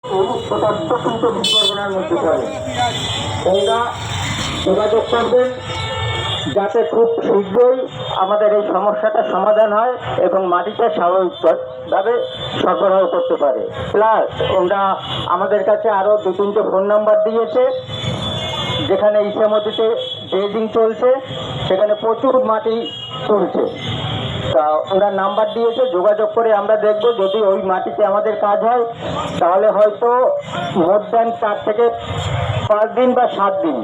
সেটা কিন্তু বিপর্যয়ের মধ্যে পড়ে। তোমরা যোগাযোগ করবেন যাতে খুব শীঘ্রই আমাদের এই সমস্যাটার সমাধান হয় এবং মাটিটা স্বাভাবিকভাবে সরবরাহ করতে পারে। প্লাস ওরা আমাদের কাছে আরও 2-3টে ফোন নাম্বার দিয়েছে, যেখানে ইছামতিতে ড্রেজিং চলছে, সেখানে প্রচুর মাটি তুলছে। তা ওরা নাম্বার দিয়েছে, যোগাযোগ করে আমরা দেখব, যদি ওই মাটিতে আমাদের কাজ হয় তাহলে হয়তো মোর দ্যান 4 থেকে 5 দিন বা 7 দিন,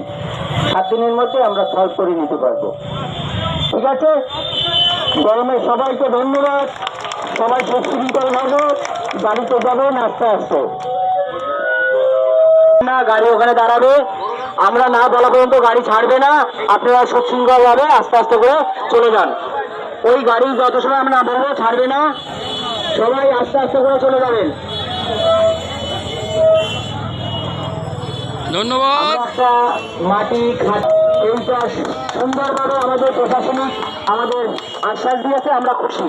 7 দিনের মধ্যে আমরা সলভ করে নিতে পারবো। ঠিক আছে, গরমে সবাইকে ধন্যবাদ। সবাই সুশৃঙ্খলভাবে গাড়িতে যাবেন আস্তে আস্তে, না গাড়ি ওখানে দাঁড়াবে, আমরা না বলা পর্যন্ত গাড়ি ছাড়বে না। আপনারা সুশৃঙ্খলভাবে আস্তে আস্তে করে চলে যান। ওই গাড়ি যত সময় আমরা বলবো ছাড়বে না, সবাই আস্তে আস্তে করে চলে যাবেন। ধন্যবাদ। একটা মাটি এইটা সুন্দরভাবে আমাদের প্রশাসনিক আমাদের আশ্বাস দিয়েছে, আমরা খুশি।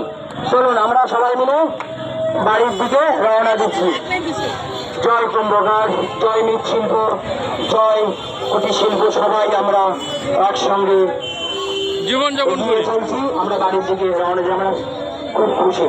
চলুন আমরা সবাই মিলে বাড়ির দিকে রওনা দিচ্ছি। জয় কুম্ভকার, জয় মৃৎশিল্প, জয় কুটির শিল্প, সবাই আমরা একসঙ্গে জীবনযাপন চলছি। আমরা বাড়ির দিকে রওনা দিয়ে আমরা খুব খুশি।